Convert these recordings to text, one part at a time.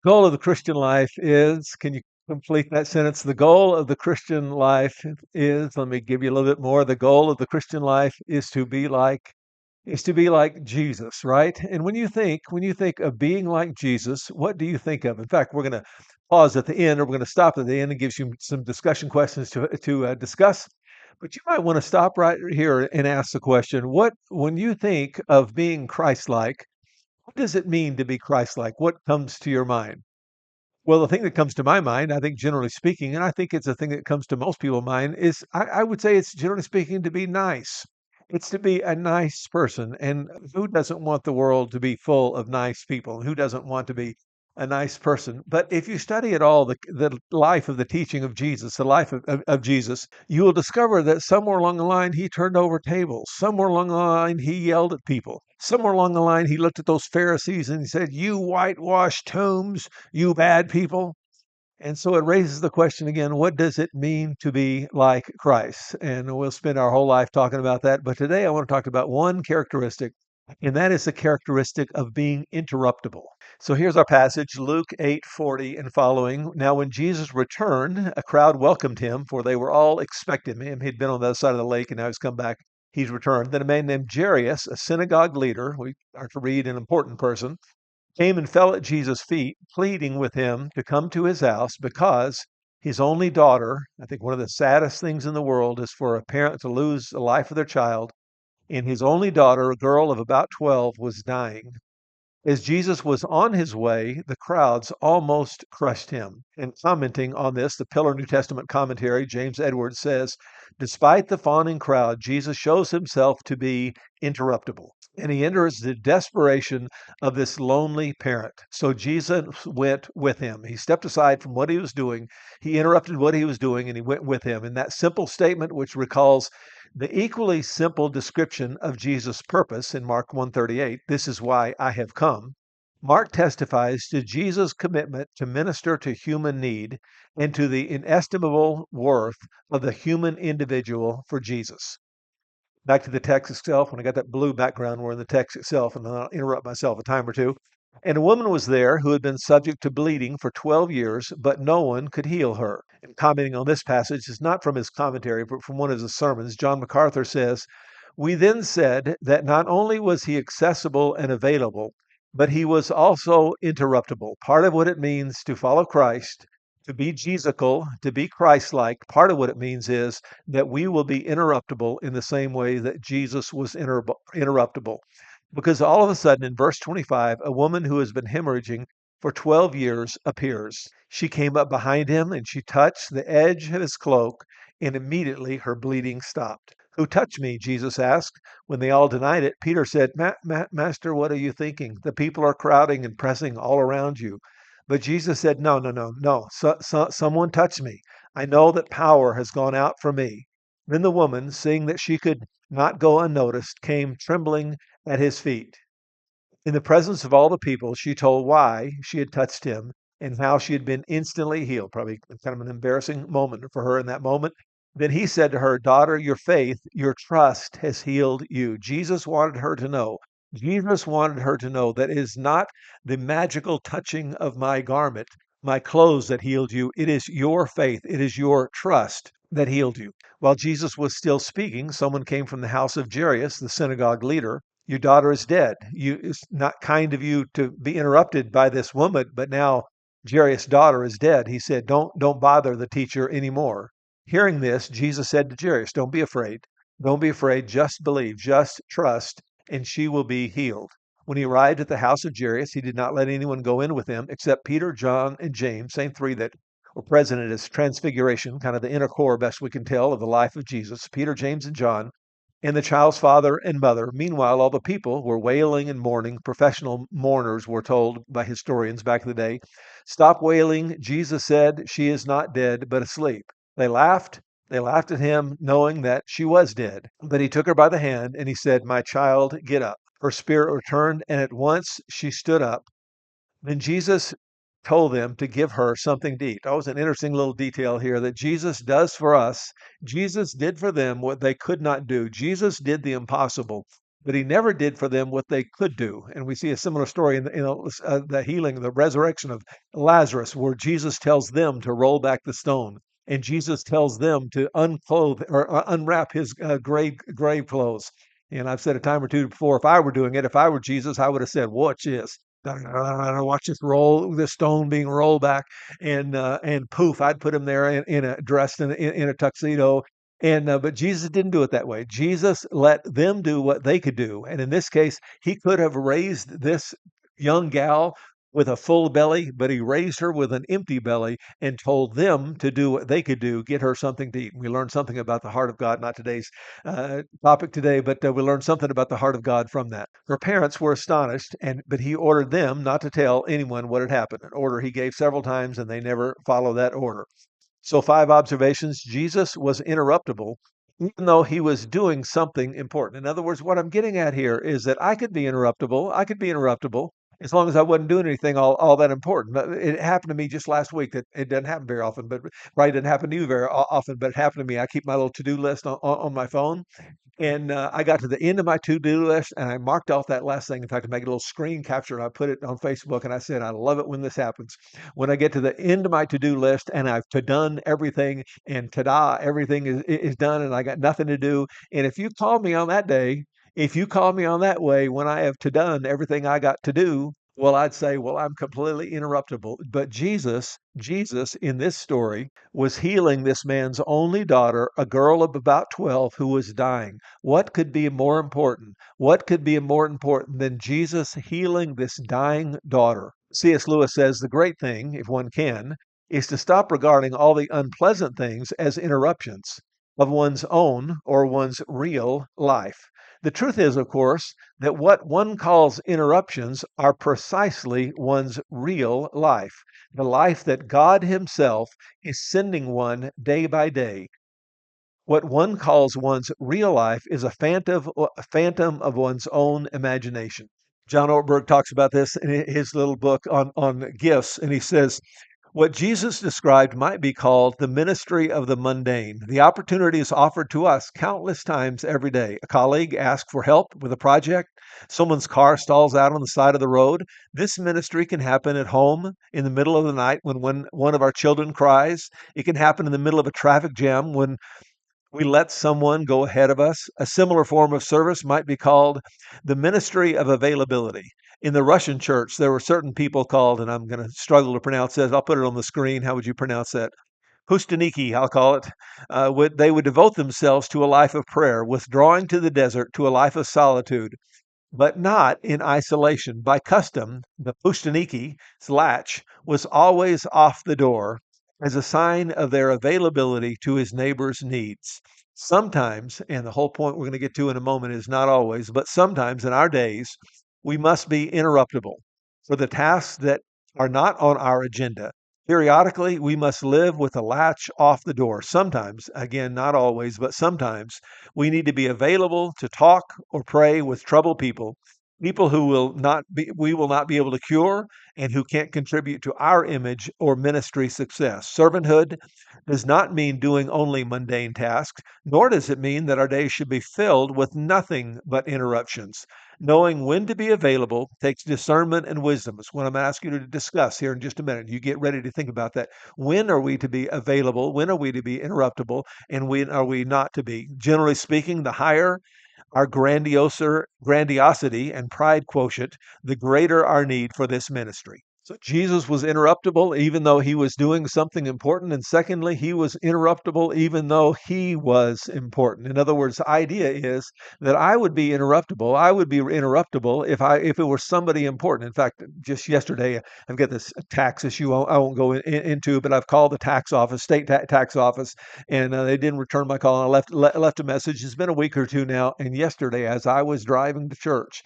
Goal of the Christian life is, can you complete that sentence? The goal of the Christian life is, let me give you a little bit more. The goal of the Christian life is to be like Jesus, right? And when you think of being like Jesus, what do you think of? In fact, we're going to pause at the end, or we're going to stop at the end and give you some discussion questions to discuss. But you might want to stop right here and ask the question: What, when you think of being Christ-like, what does it mean to be Christ-like? What comes to your mind? Well, the thing that comes to my mind, I think generally speaking, and I think it's a thing that comes to most people's mind, is I would say it's generally speaking to be nice. It's to be a nice person. And who doesn't want the world to be full of nice people? Who doesn't want to be a nice person? But if you study at all the life of the teaching of Jesus, the life of Jesus, you will discover that somewhere along the line he turned over tables. Somewhere along the line he yelled at people. Somewhere along the line he looked at those Pharisees and he said, "You whitewashed tombs, you bad people." And so it raises the question again, what does it mean to be like Christ? And we'll spend our whole life talking about that. But today I want to talk about one characteristic, and that is the characteristic of being interruptible. So here's our passage, Luke 8:40 and following. Now, when Jesus returned, a crowd welcomed him, for they were all expecting him. He'd been on the other side of the lake, and now he's come back. He's returned. Then a man named Jairus, a synagogue leader, we are to read an important person, came and fell at Jesus' feet, pleading with him to come to his house because his only daughter, I think one of the saddest things in the world is for a parent to lose the life of their child, and his only daughter, a girl of about 12, was dying. As Jesus was on his way, the crowds almost crushed him. And commenting on this, the Pillar New Testament commentary, James Edwards says, despite the fawning crowd, Jesus shows himself to be interruptible. And he enters the desperation of this lonely parent. So Jesus went with him. He stepped aside from what he was doing. He interrupted what he was doing and he went with him. And that simple statement, which recalls the equally simple description of Jesus' purpose in Mark 1:38, this is why I have come. Mark testifies to Jesus' commitment to minister to human need and to the inestimable worth of the human individual for Jesus. Back to the text itself, when I got that blue background, we're in the text itself, and then I'll interrupt myself a time or two. And a woman was there who had been subject to bleeding for 12 years, but no one could heal her. And commenting on this passage is not from his commentary, but from one of his sermons. John MacArthur says, we then said that not only was he accessible and available, but he was also interruptible. Part of what it means to follow Christ, to be Jesusical, to be Christ-like, part of what it means is that we will be interruptible in the same way that Jesus was interruptible. Because all of a sudden in verse 25, a woman who has been hemorrhaging for 12 years appears. She came up behind him and she touched the edge of his cloak, and immediately her bleeding stopped. Who touched me? Jesus asked. When they all denied it, Peter said, Master, what are you thinking? The people are crowding and pressing all around you. But Jesus said, no, no, no, no. Someone touched me. I know that power has gone out from me. Then the woman, seeing that she could not go unnoticed, came trembling at his feet. In the presence of all the people, she told why she had touched him and how she had been instantly healed. Probably kind of an embarrassing moment for her in that moment. Then he said to her, daughter, your faith, your trust has healed you. Jesus wanted her to know. Jesus wanted her to know that it is not the magical touching of my garment, my clothes that healed you. It is your faith. It is your trust that healed you. While Jesus was still speaking, someone came from the house of Jairus, the synagogue leader. Your daughter is dead. It's not kind of you to be interrupted by this woman, but now Jairus' daughter is dead. He said, don't bother the teacher anymore. Hearing this, Jesus said to Jairus, don't be afraid. Don't be afraid. Just believe, just trust, and she will be healed. When he arrived at the house of Jairus, he did not let anyone go in with him except Peter, John, and James, same three that were present at his transfiguration, kind of the inner core, best we can tell, of the life of Jesus. Peter, James, and John, and the child's father and mother. Meanwhile, all the people were wailing and mourning. Professional mourners were told by historians back in the day. Stop wailing. Jesus said, she is not dead, but asleep. They laughed. They laughed at him, knowing that she was dead. But he took her by the hand and he said, my child, get up. Her spirit returned, and at once she stood up. Then Jesus told them to give her something to eat. That was an interesting little detail here that Jesus does for us. Jesus did for them what they could not do. Jesus did the impossible. but he never did for them what they could do. And we see a similar story in the healing, the resurrection of Lazarus, where Jesus tells them to roll back the stone. And Jesus tells them to unclothe or unwrap his grave clothes. And I've said a time or two before, if I were doing it, if I were Jesus, I would have said, "Watch this." Watch this roll, the stone being rolled back, and poof, I'd put him there in a dressed in a tuxedo. And but Jesus didn't do it that way. Jesus let them do what they could do, and in this case, he could have raised this young gal with a full belly, but he raised her with an empty belly and told them to do what they could do, get her something to eat. We learned something about the heart of God, not today's topic today, but we learned something about the heart of God from that. Her parents were astonished, but he ordered them not to tell anyone what had happened, an order he gave several times, and they never followed that order. So, five observations: Jesus was interruptible, even though he was doing something important. In other words, what I'm getting at here is that I could be interruptible. I could be interruptible as long as I wasn't doing anything all that important. But it happened to me just last week. That it doesn't happen very often, but probably doesn't happen to you very often. But it happened to me. I keep my little to-do list on my phone, and I got to the end of my to-do list and I marked off that last thing. In fact, I made a little screen capture and I put it on Facebook and I said, I love it when this happens. When I get to the end of my to-do list and I've done everything and ta-da, everything is done and I got nothing to do. And if you call me on that day, if you call me on that way when I have to done everything I got to do, well, I'd say, well, I'm completely interruptible. But Jesus in this story was healing this man's only daughter, a girl of about 12 who was dying. What could be more important? What could be more important than Jesus healing this dying daughter? C.S. Lewis says the great thing, if one can, is to stop regarding all the unpleasant things as interruptions of one's own or one's real life. The truth is, of course, that what one calls interruptions are precisely one's real life, the life that God Himself is sending one day by day. What one calls one's real life is a phantom of one's own imagination. John Ortberg talks about this in his little book on gifts, and he says, what Jesus described might be called the ministry of the mundane. The opportunity is offered to us countless times every day. A colleague asks for help with a project. Someone's car stalls out on the side of the road. This ministry can happen at home in the middle of the night when one of our children cries. It can happen in the middle of a traffic jam when we let someone go ahead of us. A similar form of service might be called the ministry of availability. In the Russian church, there were certain people called, and I'm going to struggle to pronounce this. I'll put it on the screen. How would you pronounce that? Hustaniki, I'll call it. They would devote themselves to a life of prayer, withdrawing to the desert to a life of solitude, but not in isolation. By custom, the Pustaniki's latch was always off the door as a sign of their availability to his neighbor's needs. Sometimes, and the whole point we're going to get to in a moment is not always, but sometimes in our days, we must be interruptible for the tasks that are not on our agenda. Periodically, we must live with the latch off the door. Sometimes, again, not always, but sometimes, we need to be available to talk or pray with troubled people, people who we will not be able to cure and who can't contribute to our image or ministry success. Servanthood does not mean doing only mundane tasks, nor does it mean that our days should be filled with nothing but interruptions. Knowing when to be available takes discernment and wisdom. It's what I'm asking you to discuss here in just a minute. You get ready to think about that. When are we to be available? When are we to be interruptible? And when are we not to be? Generally speaking, the higher our grandiosity and pride quotient, the greater our need for this ministry. So Jesus was interruptible even though he was doing something important. And secondly, he was interruptible even though he was important. In other words, the idea is that I would be interruptible. I would be interruptible if it were somebody important. In fact, just yesterday, I've got this tax issue I won't go into, but I've called the tax office, state tax office, and they didn't return my call. And I left a message. It's been a week or two now. And yesterday, as I was driving to church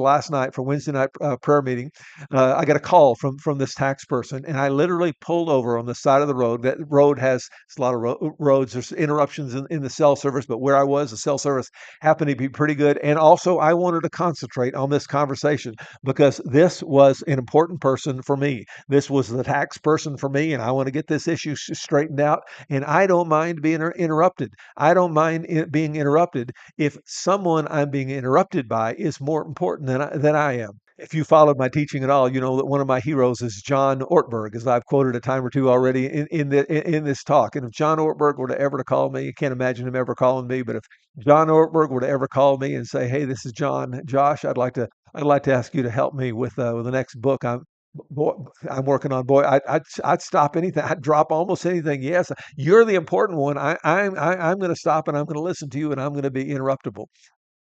last night for Wednesday night prayer meeting, I got a call from this tax person, and I literally pulled over on the side of the road. That road has a lot of roads. There's interruptions in the cell service, but where I was, the cell service happened to be pretty good. And also, I wanted to concentrate on this conversation because this was an important person for me. This was the tax person for me, and I want to get this issue straightened out. And I don't mind being interrupted. I don't mind being interrupted if someone I'm being interrupted by is more important than I am. If you followed my teaching at all, you know that one of my heroes is John Ortberg, as I've quoted a time or two already in this talk. And if John Ortberg were to ever to call me, you can't imagine him ever calling me, but if John Ortberg were to ever call me and say, "Hey, this is Josh, I'd like to ask you to help me with the next book boy, I'm working on." Boy, I'd stop anything. I'd drop almost anything. Yes, you're the important one. I'm going to stop and I'm going to listen to you and I'm going to be interruptible.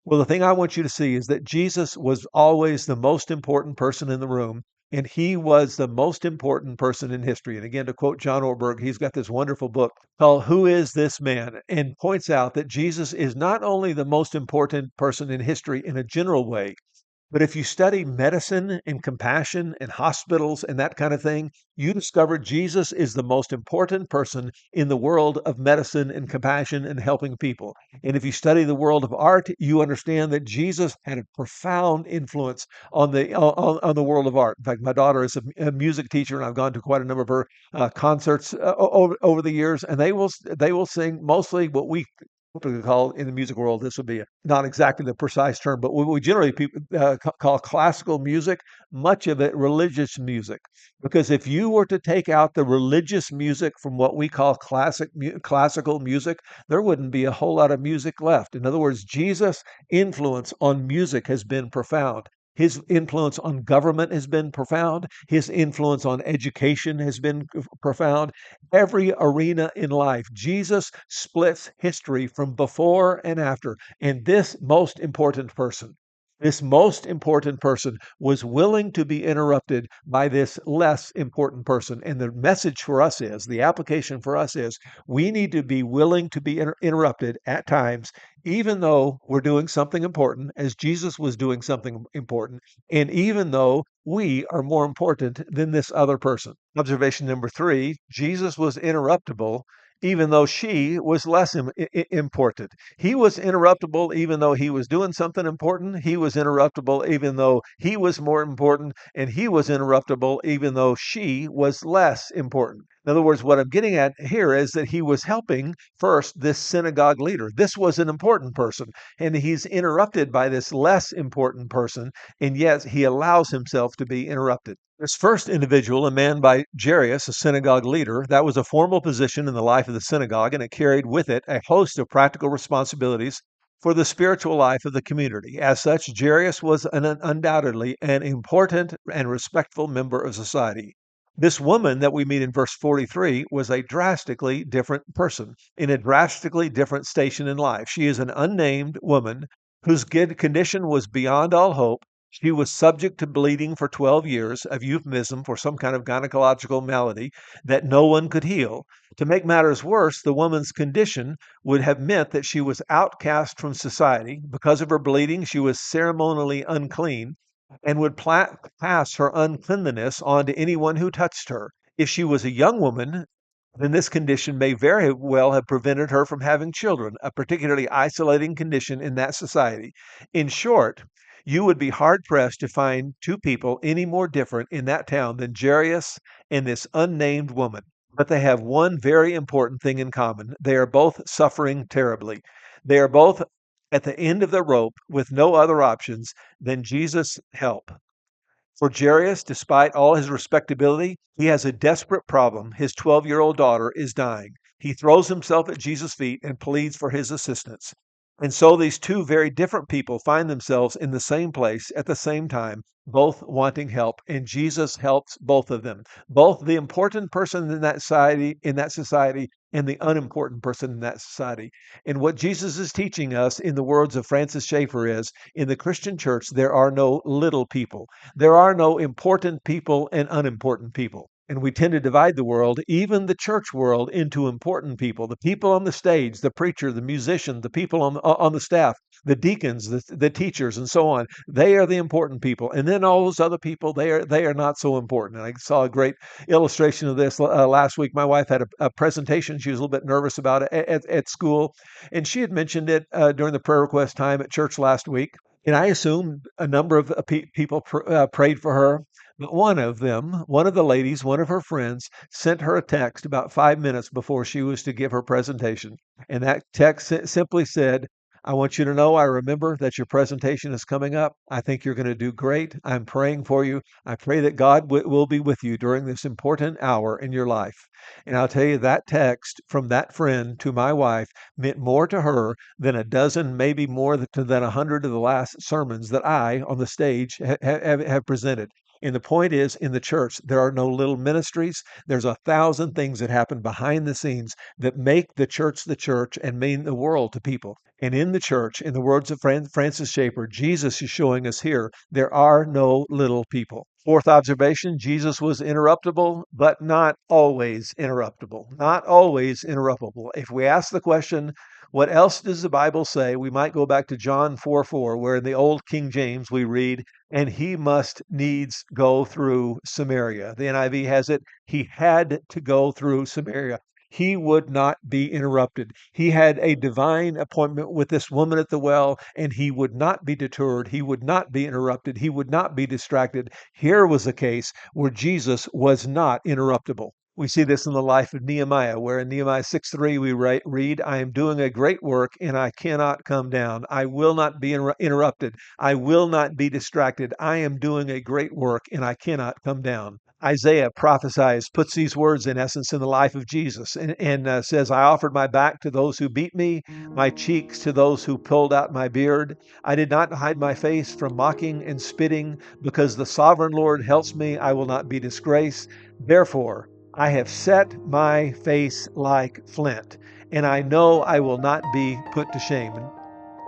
Well, the thing I want you to see is that Jesus was always the most important person in the room, and he was the most important person in history. And again, to quote John Ortberg, he's got this wonderful book called Who is This Man? And points out that Jesus is not only the most important person in history in a general way, but if you study medicine and compassion and hospitals and that kind of thing, you discover Jesus is the most important person in the world of medicine and compassion and helping people. And if you study the world of art, you understand that Jesus had a profound influence on the world of art. In fact, my daughter is a music teacher, and I've gone to quite a number of her concerts over the years, and they will sing mostly what we typically call in the music world. This would be not exactly the precise term, but what we generally call classical music, much of it religious music. Because if you were to take out the religious music from what we call classical music, there wouldn't be a whole lot of music left. In other words, Jesus' influence on music has been profound. His influence on government has been profound. His influence on education has been profound. Every arena in life, Jesus splits history from before and after. And this most important person was willing to be interrupted by this less important person. And the message for us is, the application for us is, we need to be willing to be interrupted at times, even though we're doing something important, as Jesus was doing something important, and even though we are more important than this other person. Observation number 3, Jesus was interruptible even though she was less important. He was interruptible even though he was doing something important. He was interruptible even though he was more important. And he was interruptible even though she was less important. In other words, what I'm getting at here is that he was helping first this synagogue leader. This was an important person, and he's interrupted by this less important person, and yet he allows himself to be interrupted. This first individual, a man by Jairus, a synagogue leader, that was a formal position in the life of the synagogue, and it carried with it a host of practical responsibilities for the spiritual life of the community. As such, Jairus was undoubtedly an important and respectful member of society. This woman that we meet in verse 43 was a drastically different person in a drastically different station in life. She is an unnamed woman whose condition was beyond all hope. She was subject to bleeding for 12 years, a euphemism for some kind of gynecological malady that no one could heal. To make matters worse, the woman's condition would have meant that she was outcast from society. Because of her bleeding, she was ceremonially unclean and would pass her uncleanliness on to anyone who touched her. If she was a young woman, then this condition may very well have prevented her from having children, a particularly isolating condition in that society. In short, you would be hard pressed to find two people any more different in that town than Jairus and this unnamed woman. But they have one very important thing in common. They are both suffering terribly. They are both at the end of the rope with no other options than Jesus' help. For Jairus, despite all his respectability, he has a desperate problem. His 12-year-old daughter is dying. He throws himself at Jesus' feet and pleads for his assistance. And so these two very different people find themselves in the same place at the same time, both wanting help, and Jesus helps both of them, both the important person in that society and the unimportant person in that society. And what Jesus is teaching us, in the words of Francis Schaeffer, is in the Christian church, there are no little people. There are no important people and unimportant people. And we tend to divide the world, even the church world, into important people: the people on the stage, the preacher, the musician, the people on the staff, the deacons, the teachers, and so on. They are the important people. And then all those other people, they are not so important. And I saw a great illustration of this last week. My wife had a presentation. She was a little bit nervous about it at school. And she had mentioned it during the prayer request time at church last week. And I assumed a number of people prayed for her. But one of them, one of the ladies, one of her friends, sent her a text about 5 minutes before she was to give her presentation. And that text simply said, I want you to know I remember that your presentation is coming up. I think you're going to do great. I'm praying for you. I pray that God will be with you during this important hour in your life. And I'll tell you, that text from that friend to my wife meant more to her than a dozen, maybe more than 100 of the last sermons that I on the stage have presented. And the point is, in the church, there are no little ministries. There's 1,000 things that happen behind the scenes that make the church and mean the world to people. And in the church, in the words of Francis Schaeffer, Jesus is showing us here, there are no little people. Fourth observation, Jesus was interruptible, but not always interruptible. Not always interruptible. If we ask the question, what else does the Bible say? We might go back to John 4:4, where in the old King James we read, and he must needs go through Samaria. The NIV has it, he had to go through Samaria. He would not be interrupted. He had a divine appointment with this woman at the well, and he would not be deterred. He would not be interrupted. He would not be distracted. Here was a case where Jesus was not interruptible. We see this in the life of Nehemiah, where in Nehemiah 6:3 we read, I am doing a great work and I cannot come down. I will not be interrupted. I will not be distracted. I am doing a great work and I cannot come down. Isaiah prophesies, puts these words in essence in the life of Jesus, and says, I offered my back to those who beat me, my cheeks to those who pulled out my beard. I did not hide my face from mocking and spitting, because the sovereign Lord helps me. I will not be disgraced. Therefore, I have set my face like flint, and I know I will not be put to shame. And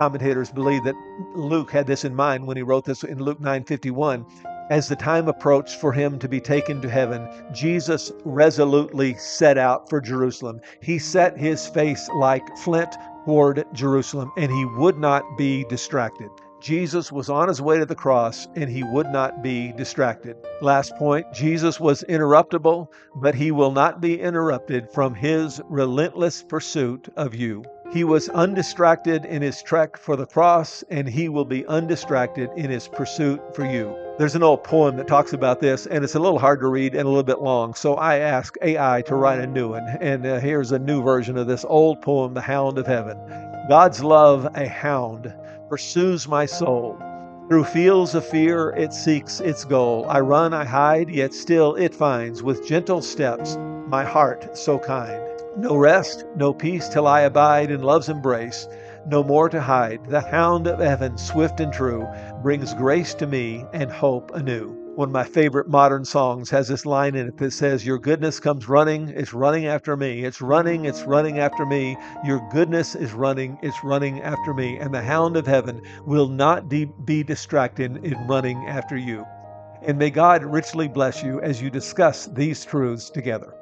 commentators believe that Luke had this in mind when he wrote this in Luke 9:51. As the time approached for him to be taken to heaven, Jesus resolutely set out for Jerusalem. He set his face like flint toward Jerusalem, and he would not be distracted. Jesus was on his way to the cross, and he would not be distracted. Last point, Jesus was interruptible, but he will not be interrupted from his relentless pursuit of you. He was undistracted in his trek for the cross, and he will be undistracted in his pursuit for you. There's an old poem that talks about this, and it's a little hard to read and a little bit long, so I asked AI to write a new one. And here's a new version of this old poem, The Hound of Heaven. God's love, a hound, pursues my soul. Through fields of fear it seeks its goal. I run, I hide, yet still it finds, with gentle steps, my heart so kind. No rest, no peace till I abide in love's embrace. No more to hide. The hound of heaven, swift and true, brings grace to me and hope anew. One of my favorite modern songs has this line in it that says, your goodness comes running, it's running after me. It's running after me. Your goodness is running, it's running after me. And the hound of heaven will not be distracted in running after you. And may God richly bless you as you discuss these truths together.